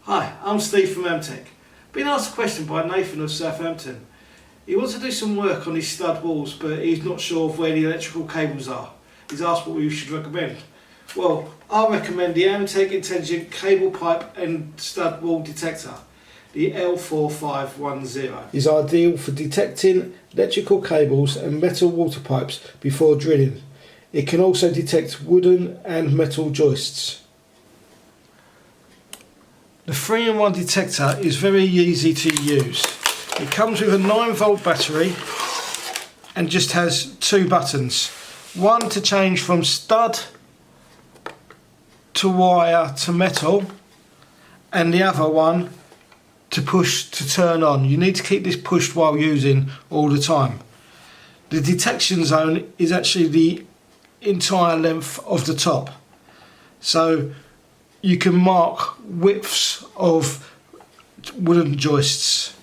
Hi, I'm Steve from Amtech. Been asked a question by Nathan of Southampton. He wants to do some work on his stud walls, but he's not sure of where the electrical cables are. He's asked what we should recommend. Well, I recommend the Amtech Intelligent Cable Pipe and Stud Wall Detector, the L4510. Is ideal for detecting electrical cables and metal water pipes before drilling. It can also detect wooden and metal joists. The 3-in-1 detector is very easy to use. It comes with a 9-volt battery and just has 2 buttons. One to change from stud to wire to metal, and the other one to push to turn on. You need to keep this pushed while using all the time. The detection zone is actually the entire length of the top. So you can mark widths of wooden joists.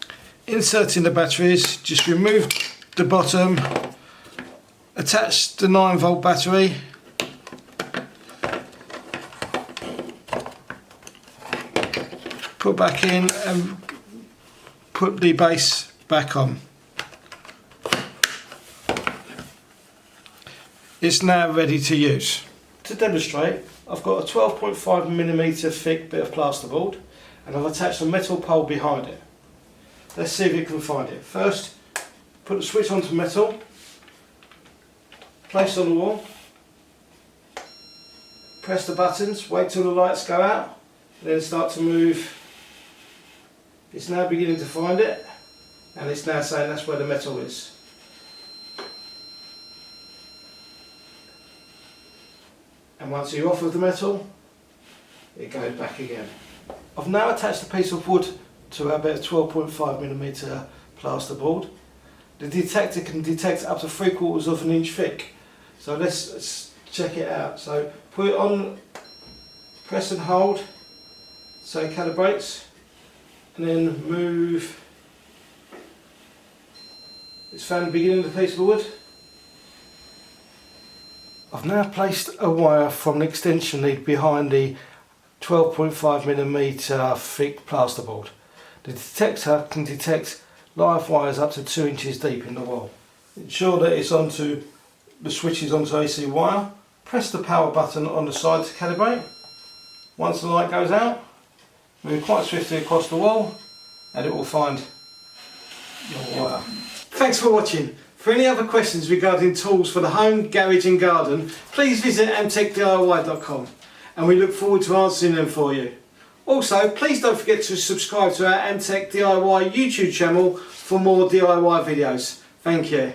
Inserting the batteries, just remove the bottom, attach the 9-volt battery, put back in and put the base back on. It's now ready to use. To demonstrate, I've got a 12.5mm thick bit of plasterboard and I've attached a metal pole behind it. Let's see if you can find it. First, put the switch onto metal, place on the wall, press the buttons, wait till the lights go out, and then start to move. It's now beginning to find it, and it's now saying that's where the metal is. And once you're off of the metal, it goes back again. I've now attached a piece of wood to our bit of 12.5mm plasterboard. The detector can detect up to 3/4 of an inch thick. So let's check it out. So put it on, press and hold, so it calibrates, and then move. It's found the beginning of the piece of wood. I've now placed a wire from the extension lead behind the 12.5mm thick plasterboard. The detector can detect live wires up to 2 inches deep in the wall. Ensure that it's onto the switches onto AC wire. Press the power button on the side to calibrate. Once the light goes out, move quite swiftly across the wall and it will find your wire. Thanks for watching. For any other questions regarding tools for the home, garage and garden, please visit amtechdiy.com and we look forward to answering them for you. Also, please don't forget to subscribe to our Amtech DIY YouTube channel for more DIY videos. Thank you.